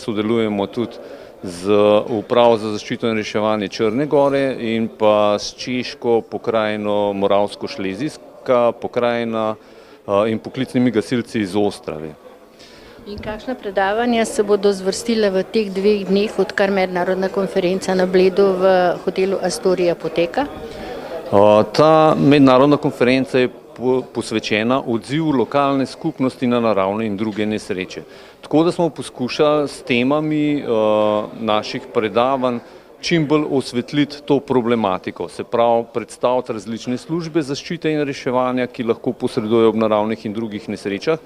Sodelujemo tudi z Upravo za zaščito in reševanje Črne gore in pa s Češko pokrajino Moravsko-Šlezijska pokrajina in poklicnimi gasilci iz Ostrave. In kakšna predavanja se bodo zvrstile v teh 2 dneh, odkar mednarodna konferenca na Bledu v hotelu Astoria poteka? Ta mednarodna konferenca je posvečena odzivu lokalne skupnosti na naravne in druge nesreče. Tako da smo poskušali s temami naših predavanj čim bolj osvetliti to problematiko, se pravi predstaviti različne službe zaščite in reševanja, ki lahko posredujejo ob naravnih in drugih nesrečah.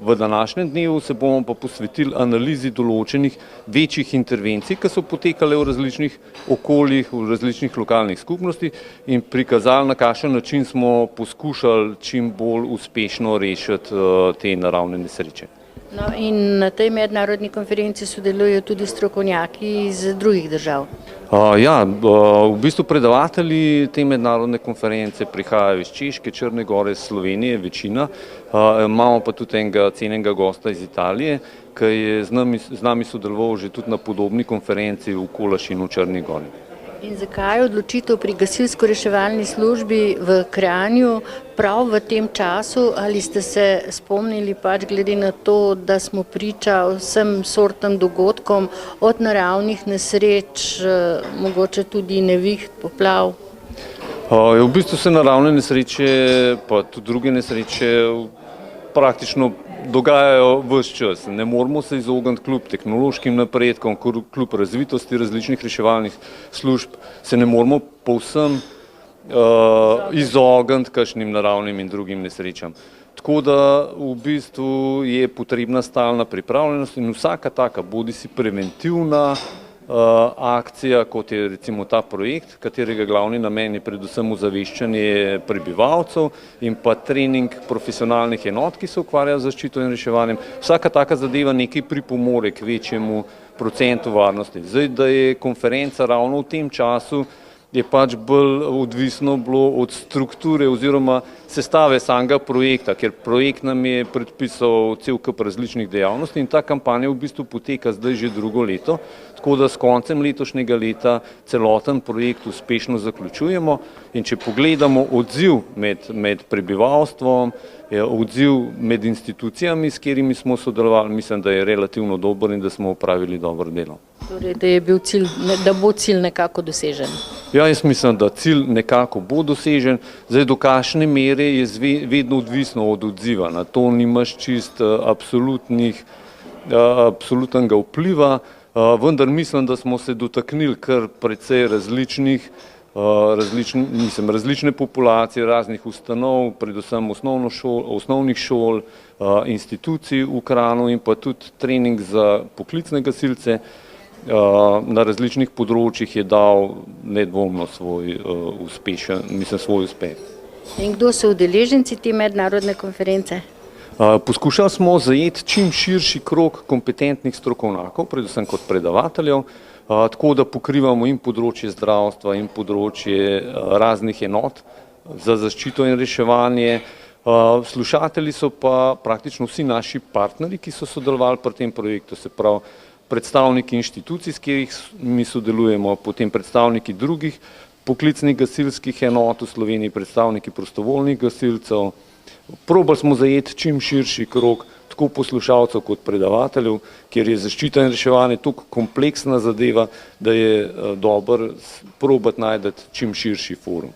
V današnjem dnevu se bomo pa posvetili analizi določenih večjih intervencij, ki so potekale v različnih okoljih, v različnih lokalnih skupnostih in prikazali, na kakšen način smo poskušali čim bolj uspešno rešiti te naravne nesreče. No, in na tej mednarodni konferenci sodelujejo tudi strokovnjaki iz drugih držav. V bistvu predavatelji te mednarodne konference prihajajo iz Češke, Črne gore, Slovenije, večina. Imamo pa tudi enega cenjenega gosta iz Italije, ki je z nami sodeloval že tudi na podobni konferenci v Kolašinu v Črni gori. In zakaj odločitev pri gasilsko-reševalni službi v Kranju prav v tem času, ali ste se spomnili glede na to, da smo priča vsem sortam dogodkom, od naravnih nesreč, mogoče tudi neviht, poplav? V bistvu se naravne nesreče, pa tudi druge nesreče praktično dogajajo ves čas. Ne moramo se izogniti kljub tehnološkim napredkom, kljub razvitosti različnih reševalnih služb, se ne moramo povsem izogniti kakšnim naravnim in drugim nesrečam. Tako da v bistvu je potrebna stalna pripravljenost in vsaka taka, bodisi preventivna akcija, kot je recimo ta projekt, katerega glavni namen je predvsem ozaveščanje prebivalcev in pa trening profesionalnih enot, ki se ukvarjajo z zaščito in reševanjem. Vsaka taka zadeva nekaj pripomore k večjemu procentu varnosti. Zdaj, da je konferenca ravno v tem času, je bolj odvisno bilo od strukture oziroma sestave samega projekta, ker projekt nam je predpisal cel kup različnih dejavnosti in ta kampanja v bistvu poteka zdaj že drugo leto, tako da s koncem letošnjega leta celoten projekt uspešno zaključujemo in če pogledamo odziv med prebivalstvom, odziv med institucijami, s katerimi smo sodelovali, mislim, da je relativno dober in da smo opravili dobro delo. Torej, da bo cilj nekako dosežen? Jaz mislim, da cilj nekako bo dosežen. Zdaj, do kakšne mere je vedno odvisno od odziva. Na to nimaš čist absolutnega vpliva, vendar mislim, da smo se dotaknili kar precej različne populacije, raznih ustanov, predvsem osnovnih šol, institucij v Kranju in pa tudi trening za poklicne gasilce na različnih področjih je dal nedvomno svoj uspeh. In kdo so udeleženci te mednarodne konference? Poskušali smo zajeti čim širši krog kompetentnih strokovnjakov, predvsem kot predavateljev, tako da pokrivamo in področje zdravstva in področje raznih enot za zaščito in reševanje. Slušatelji so pa praktično vsi naši partnerji, ki so sodelovali pri tem projektu, se pravi predstavniki inštitucij, s katerih mi sodelujemo, potem predstavniki drugih poklicnih gasilskih enot v Sloveniji, predstavniki prostovoljnih gasilcev. Probali smo zajeti čim širši krog tako poslušalcev kot predavateljev, kjer je zaščita in reševanje tako kompleksna zadeva, da je dobro probati najti čim širši forum.